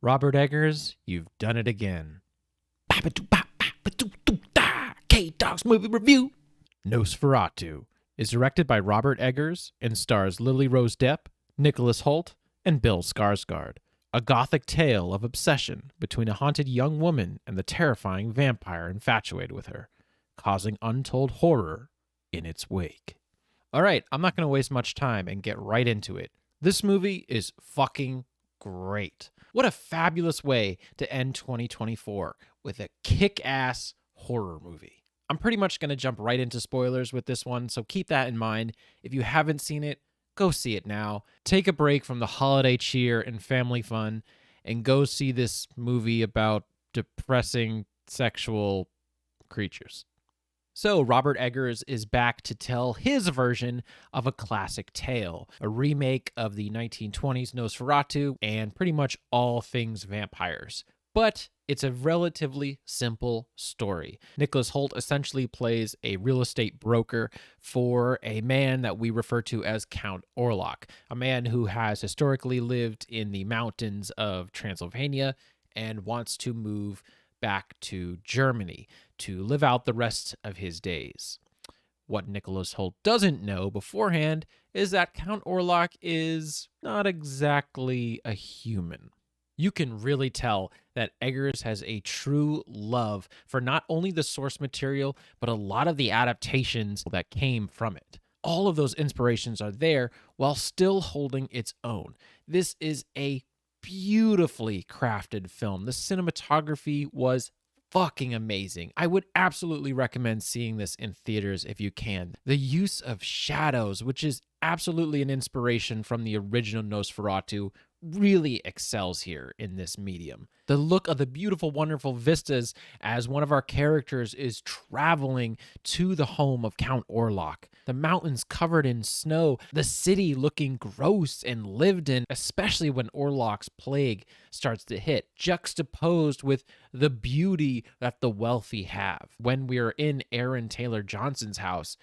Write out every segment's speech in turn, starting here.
Robert Eggers, you've done it again. K-Dog's movie review. Nosferatu is directed by Robert Eggers and stars Lily Rose Depp, Nicholas Hoult, and Bill Skarsgård. A gothic tale of obsession between a haunted young woman and the terrifying vampire infatuated with her, causing untold horror in its wake. All right, I'm not going to waste much time and get right into it. This movie is fucking great. What a fabulous way to end 2024 with a kick-ass horror movie. I'm pretty much going to jump right into spoilers with this one, so keep that in mind. If you haven't seen it, go see it now. Take a break from the holiday cheer and family fun and go see this movie about depressing sexual creatures. So, Robert Eggers is back to tell his version of a classic tale, a remake of the 1920s Nosferatu and pretty much all things vampires. But it's a relatively simple story. Nicholas Hoult essentially plays a real estate broker for a man that we refer to as Count Orlok, a man who has historically lived in the mountains of Transylvania and wants to move back to Germany to live out the rest of his days. What Nicholas Hoult doesn't know beforehand is that Count Orlok is not exactly a human. You can really tell that Eggers has a true love for not only the source material, but a lot of the adaptations that came from it. All of those inspirations are there while still holding its own. This is a beautifully crafted film. The cinematography was fucking amazing. I would absolutely recommend seeing this in theaters if you can. The use of shadows, which is absolutely an inspiration from the original Nosferatu, really excels here in this medium. The look of the beautiful, wonderful vistas as one of our characters is traveling to the home of Count Orlok. The mountains covered in snow, the city looking gross and lived in, especially when Orlok's plague starts to hit, juxtaposed with the beauty that the wealthy have. When we're in Aaron Taylor Johnson's house,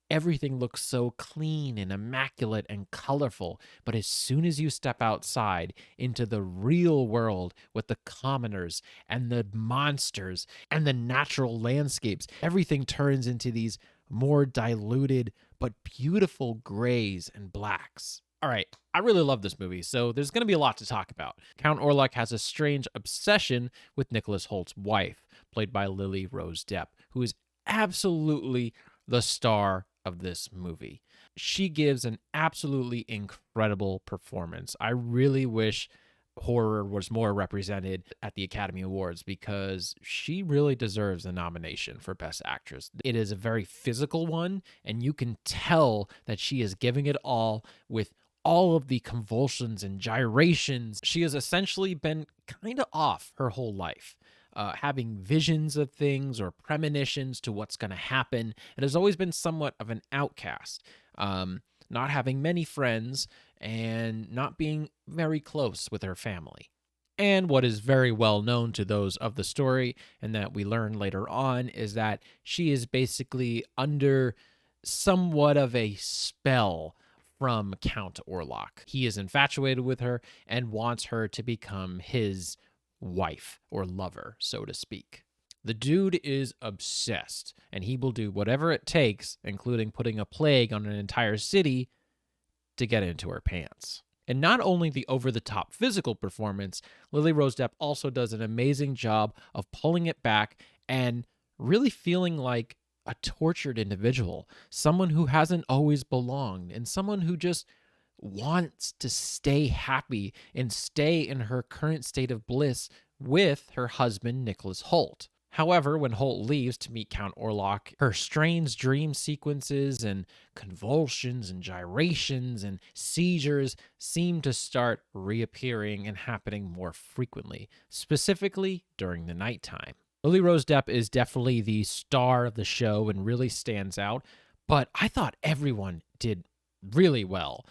everything looks so clean and immaculate and colorful. But as soon as you step outside into the real world with the commoners and the monsters and the natural landscapes, everything turns into these more diluted but beautiful grays and blacks. All right, I really love this movie, so there's going to be a lot to talk about. Count Orlok has a strange obsession with Nicholas Hoult's wife, played by Lily Rose Depp, who is absolutely the star of this movie. She gives an absolutely incredible performance. I really wish horror was more represented at the Academy Awards because she really deserves a nomination for Best Actress. It is a very physical one, and you can tell that she is giving it all with all of the convulsions and gyrations. She has essentially been kind of off her whole life. Having visions of things or premonitions to what's going to happen. It has always been somewhat of an outcast, not having many friends and not being very close with her family. And what is very well known to those of the story, and that we learn later on, is that she is basically under somewhat of a spell from Count Orlok. He is infatuated with her and wants her to become his wife or lover, so to speak. The dude is obsessed, and he will do whatever it takes, including putting a plague on an entire city, to get into her pants. And not only the over-the-top physical performance, Lily Rose Depp also does an amazing job of pulling it back and really feeling like a tortured individual, someone who hasn't always belonged, and someone who just wants to stay happy and stay in her current state of bliss with her husband, Nicholas Hoult. However, when Hoult leaves to meet Count Orlok, her strange dream sequences and convulsions and gyrations and seizures seem to start reappearing and happening more frequently, specifically during the nighttime. Lily Rose Depp is definitely the star of the show and really stands out, but I thought everyone did really well.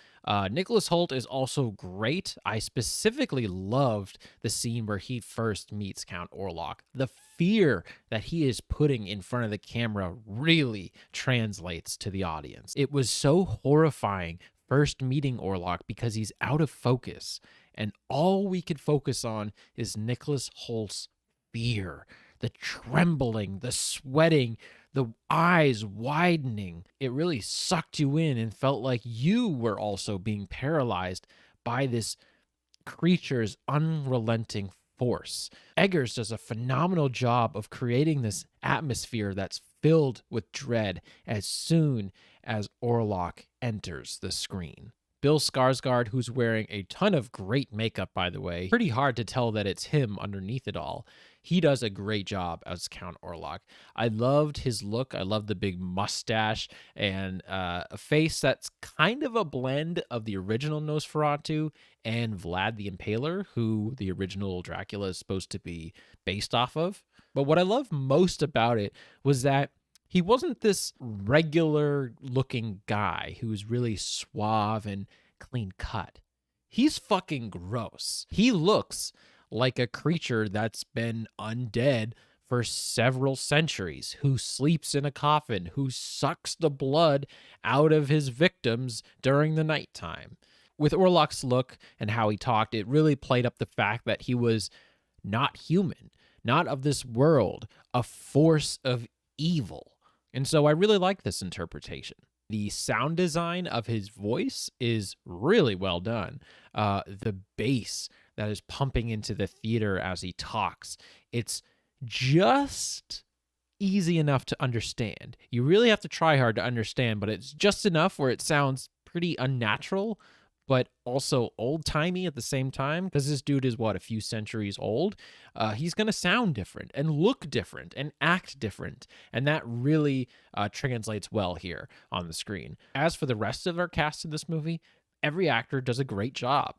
Nicholas Hoult is also great. I specifically loved the scene where he first meets Count Orlok. The fear that he is putting in front of the camera really translates to the audience. It was so horrifying first meeting Orlok because he's out of focus And all we could focus on is Nicholas Holt's fear, the trembling, the sweating, the eyes widening. It really sucked you in and felt like you were also being paralyzed by this creature's unrelenting force. Eggers does a phenomenal job of creating this atmosphere that's filled with dread as soon as Orlok enters the screen. Bill Skarsgård, who's wearing a ton of great makeup, by the way, pretty hard to tell that it's him underneath it all. He does a great job as Count Orlok. I loved his look. I loved the big mustache and a face that's kind of a blend of the original Nosferatu and Vlad the Impaler, who the original Dracula is supposed to be based off of. But what I love most about it was that he wasn't this regular looking guy who was really suave and clean cut. He's fucking gross. He looks like a creature that's been undead for several centuries, who sleeps in a coffin, who sucks the blood out of his victims during the nighttime. With Orlok's look and how he talked, it really played up the fact that he was not human, not of this world, a force of evil. And so I really like this interpretation. The sound design of his voice is really well done. The bass that is pumping into the theater as he talks, it's just easy enough to understand. You really have to try hard to understand, but it's just enough where it sounds pretty unnatural, but also old-timey at the same time, because this dude is, a few centuries old. He's going to sound different and look different and act different, and that really translates well here on the screen. As for the rest of our cast in this movie, every actor does a great job.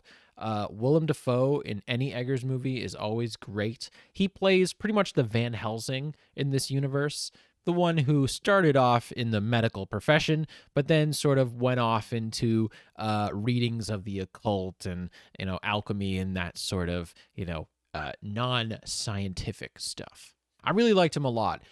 Willem Dafoe in any Eggers movie is always great. He plays pretty much the Van Helsing in this universe, the one who started off in the medical profession, but then sort of went off into readings of the occult and, alchemy and that sort of, non-scientific stuff. I really liked him a lot.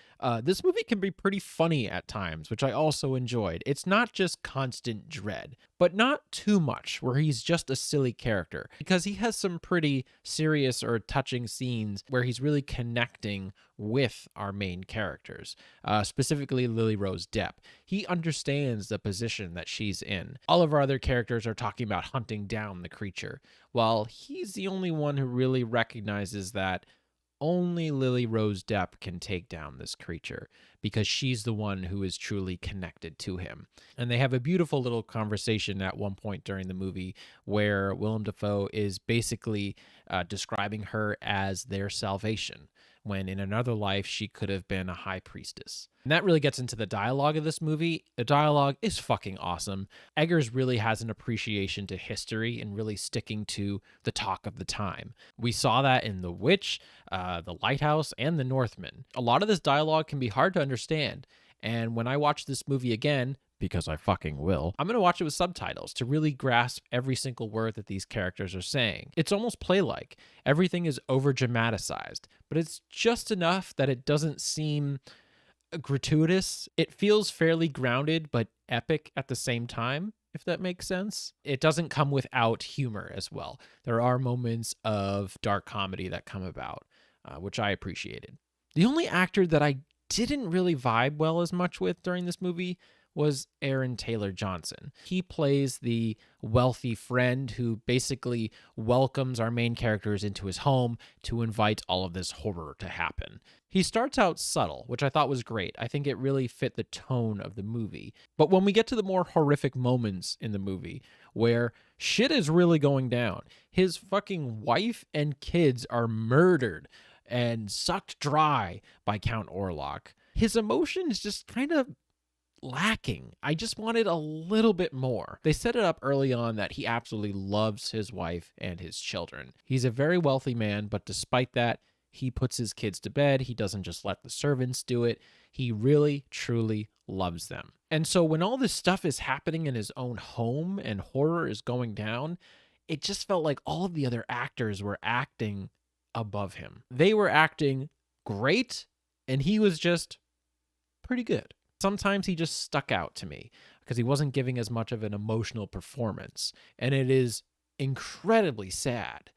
This movie can be pretty funny at times, which I also enjoyed. It's not just constant dread, but not too much where he's just a silly character, because he has some pretty serious or touching scenes where he's really connecting with our main characters, specifically Lily Rose Depp. He understands the position that she's in. All of our other characters are talking about hunting down the creature, while he's the only one who really recognizes that only Lily Rose Depp can take down this creature because she's the one who is truly connected to him. And they have a beautiful little conversation at one point during the movie where Willem Dafoe is basically describing her as their salvation, when in another life she could have been a high priestess. And that really gets into the dialogue of this movie. The dialogue is fucking awesome. Eggers really has an appreciation to history and really sticking to the talk of the time. We saw that in The Witch, The Lighthouse, and The Northman. A lot of this dialogue can be hard to understand. And when I watch this movie again, because I fucking will, I'm going to watch it with subtitles to really grasp every single word that these characters are saying. It's almost play-like. Everything is over-dramatized, but it's just enough that it doesn't seem gratuitous. It feels fairly grounded, but epic at the same time, if that makes sense. It doesn't come without humor as well. There are moments of dark comedy that come about, which I appreciated. The only actor that I didn't really vibe well as much with during this movie was Aaron Taylor Johnson. He plays the wealthy friend who basically welcomes our main characters into his home to invite all of this horror to happen. He starts out subtle, which I thought was great. I think it really fit the tone of the movie. But when we get to the more horrific moments in the movie, where shit is really going down, his fucking wife and kids are murdered and sucked dry by Count Orlok, his emotions just kind of lacking. I just wanted a little bit more. They set it up early on that he absolutely loves his wife and his children. He's a very wealthy man, but despite that, he puts his kids to bed. He doesn't just let the servants do it. He really, truly loves them. And so when all this stuff is happening in his own home and horror is going down, it just felt like all of the other actors were acting above him. They were acting great, and he was just pretty good. Sometimes he just stuck out to me because he wasn't giving as much of an emotional performance. And it is incredibly sad.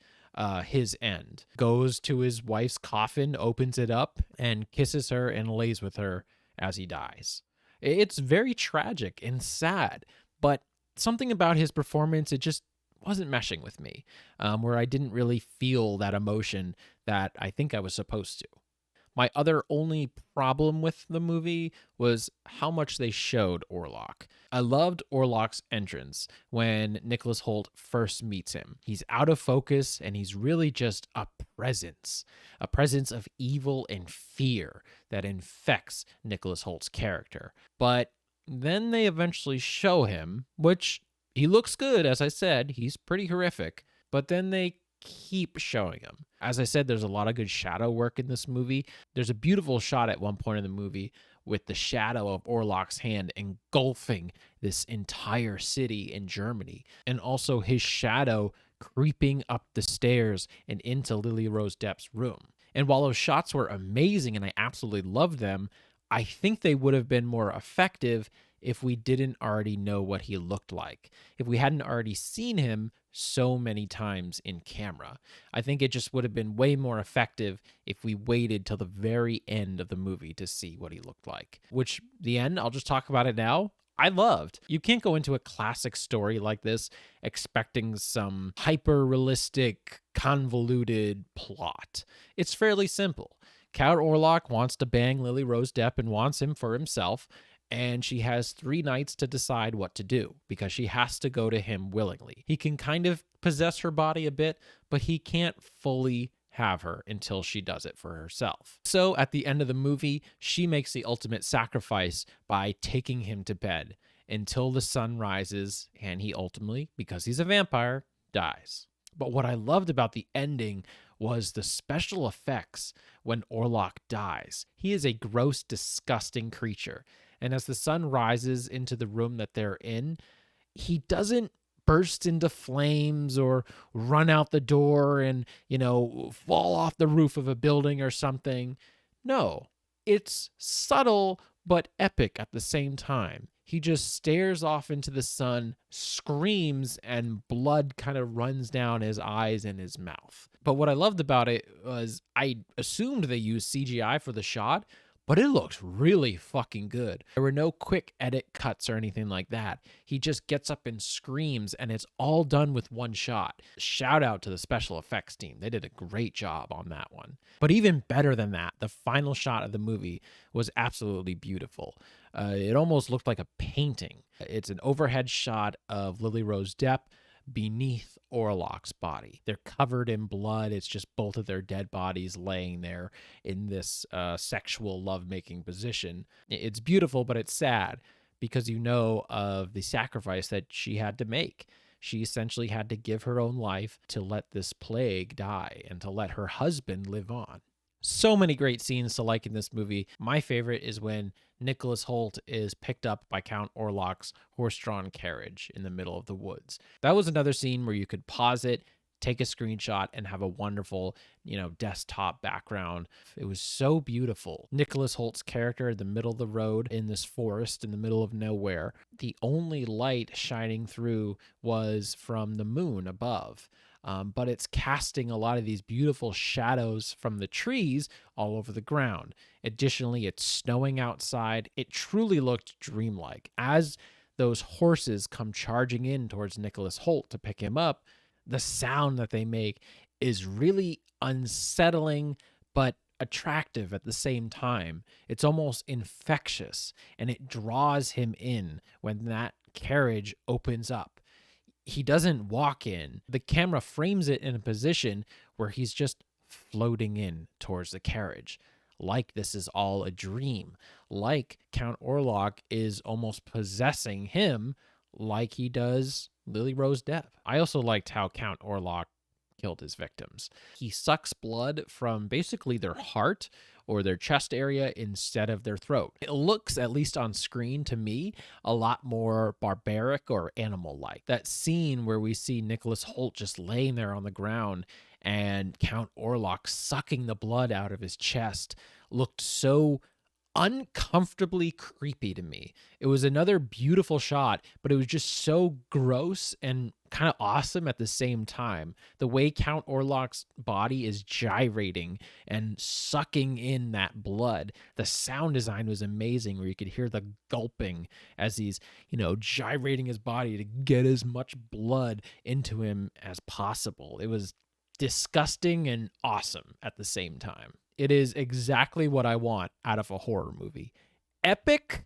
His end goes to his wife's coffin, opens it up, and kisses her and lays with her as he dies. It's very tragic and sad, but something about his performance, it just wasn't meshing with me, where I didn't really feel that emotion that I think I was supposed to. My other only problem with the movie was how much they showed Orlok. I loved Orlok's entrance when Nicholas Holt first meets him. He's out of focus and he's really just a presence of evil and fear that infects Nicholas Holt's character. But then they eventually show him, which he looks good, as I said, he's pretty horrific, but then they keep showing him. As I said, there's a lot of good shadow work in this movie. There's a beautiful shot at one point in the movie with the shadow of Orlok's hand engulfing this entire city in Germany, and also his shadow creeping up the stairs and into Lily Rose Depp's room. And while those shots were amazing and I absolutely loved them, I think they would have been more effective if we didn't already know what he looked like, if we hadn't already seen him so many times in camera. I think it just would have been way more effective if we waited till the very end of the movie to see what he looked like. Which, the end, I'll just talk about it now, I loved. You can't go into a classic story like this expecting some hyper realistic, convoluted plot. It's fairly simple. Count Orlok wants to bang Lily Rose Depp and wants him for himself, and she has 3 nights to decide what to do because she has to go to him willingly. He can kind of possess her body a bit, but he can't fully have her until she does it for herself. So at the end of the movie, she makes the ultimate sacrifice by taking him to bed until the sun rises, and he ultimately, because he's a vampire, dies. But what I loved about the ending was the special effects when Orlok dies. He is a gross, disgusting creature. And as the sun rises into the room that they're in, he doesn't burst into flames or run out the door and, fall off the roof of a building or something. No, it's subtle but epic at the same time. He just stares off into the sun, screams, and blood kind of runs down his eyes and his mouth. But what I loved about it was I assumed they used CGI for the shot, but it looks really fucking good. There were no quick edit cuts or anything like that. He just gets up and screams, and it's all done with one shot. Shout out to the special effects team. They did a great job on that one. But even better than that, the final shot of the movie was absolutely beautiful. It almost looked like a painting. It's an overhead shot of Lily Rose Depp beneath Orlok's body. They're covered in blood. It's just both of their dead bodies laying there in this sexual lovemaking position. It's beautiful, but it's sad because you know of the sacrifice that she had to make. She essentially had to give her own life to let this plague die and to let her husband live on. So many great scenes to like in this movie. My favorite is when Nicholas Holt is picked up by Count Orlok's horse-drawn carriage in the middle of the woods. That was another scene where you could pause it, take a screenshot, and have a wonderful, desktop background. It was so beautiful. Nicholas Holt's character in the middle of the road in this forest in the middle of nowhere. The only light shining through was from the moon above. But it's casting a lot of these beautiful shadows from the trees all over the ground. Additionally, it's snowing outside. It truly looked dreamlike. As those horses come charging in towards Nicholas Holt to pick him up, the sound that they make is really unsettling but attractive at the same time. It's almost infectious, and it draws him in when that carriage opens up. He doesn't walk in. The camera frames it in a position where he's just floating in towards the carriage, like this is all a dream, like Count Orlok is almost possessing him like he does Lily Rose Depp. I also liked how Count Orlok killed his victims. He sucks blood from basically their heart or their chest area instead of their throat. It looks, at least on screen to me, a lot more barbaric or animal-like. That scene where we see Nicholas Holt just laying there on the ground and Count Orlok sucking the blood out of his chest looked so uncomfortably creepy to me. It was another beautiful shot, but it was just so gross and kind of awesome at the same time. The way Count Orlok's body is gyrating and sucking in that blood. The sound design was amazing, where you could hear the gulping as he's, gyrating his body to get as much blood into him as possible. It was disgusting and awesome at the same time. It is exactly what I want out of a horror movie. Epic,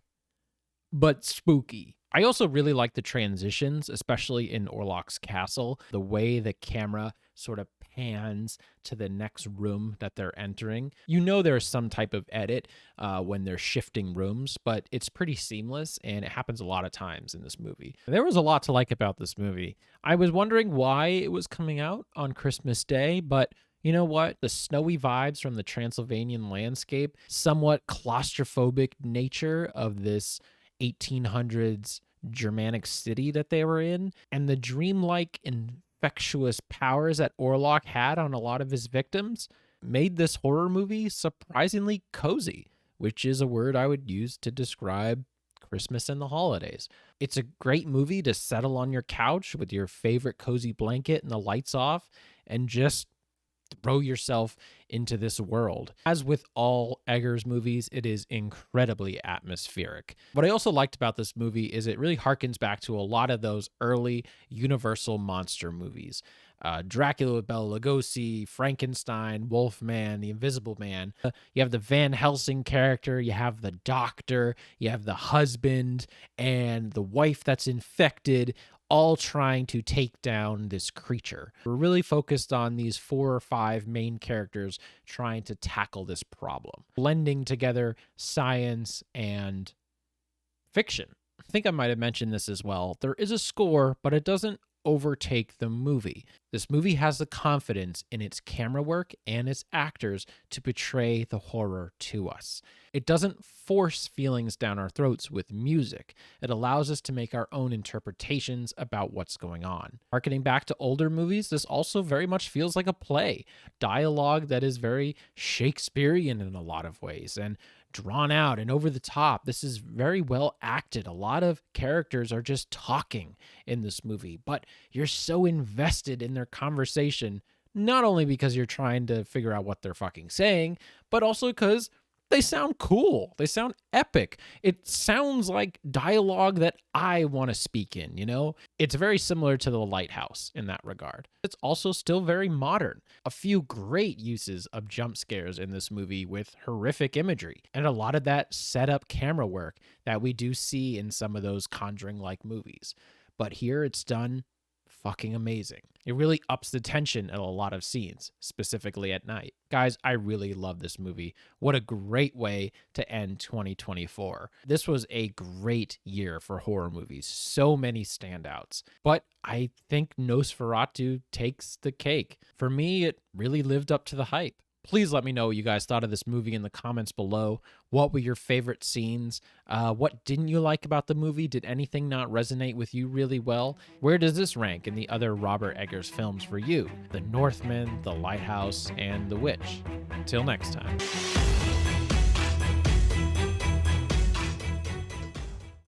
but spooky. I also really like the transitions, especially in Orlok's castle. The way the camera sort of pans to the next room that they're entering. There's some type of edit when they're shifting rooms, but it's pretty seamless, and it happens a lot of times in this movie. There was a lot to like about this movie. I was wondering why it was coming out on Christmas Day, but you know what? The snowy vibes from the Transylvanian landscape, somewhat claustrophobic nature of this 1800s Germanic city that they were in, and the dreamlike infectious powers that Orlok had on a lot of his victims made this horror movie surprisingly cozy, which is a word I would use to describe Christmas and the holidays. It's a great movie to settle on your couch with your favorite cozy blanket and the lights off and just throw yourself into this world. As with all Eggers movies, it is incredibly atmospheric. What I also liked about this movie is it really harkens back to a lot of those early Universal monster movies. Dracula with Bela Lugosi, Frankenstein, Wolfman, The Invisible Man. You have the Van Helsing character, you have the doctor, you have the husband, and the wife that's infected, all trying to take down this creature. We're really focused on these 4 or 5 main characters trying to tackle this problem, blending together science and fiction. I think I might have mentioned this as well. There is a score, but it doesn't overtake the movie. This movie has the confidence in its camera work and its actors to portray the horror to us. It doesn't force feelings down our throats with music. It allows us to make our own interpretations about what's going on. Harkening back to older movies, this also very much feels like a play. Dialogue that is very Shakespearean in a lot of ways and drawn out and over the top. This is very well acted. A lot of characters are just talking in this movie, but you're so invested in their conversation, not only because you're trying to figure out what they're fucking saying, but also because they sound cool. They sound epic. It sounds like dialogue that I want to speak in, It's very similar to The Lighthouse in that regard. It's also still very modern. A few great uses of jump scares in this movie with horrific imagery, and a lot of that set up camera work that we do see in some of those Conjuring-like movies. But here it's done fucking amazing. It really ups the tension in a lot of scenes, specifically at night. Guys, I really love this movie. What a great way to end 2024. This was a great year for horror movies. So many standouts. But I think Nosferatu takes the cake. For me, it really lived up to the hype. Please let me know what you guys thought of this movie in the comments below. What were your favorite scenes? What didn't you like about the movie? Did anything not resonate with you really well? Where does this rank in the other Robert Eggers films for you? The Northman, The Lighthouse, and The Witch. Until next time.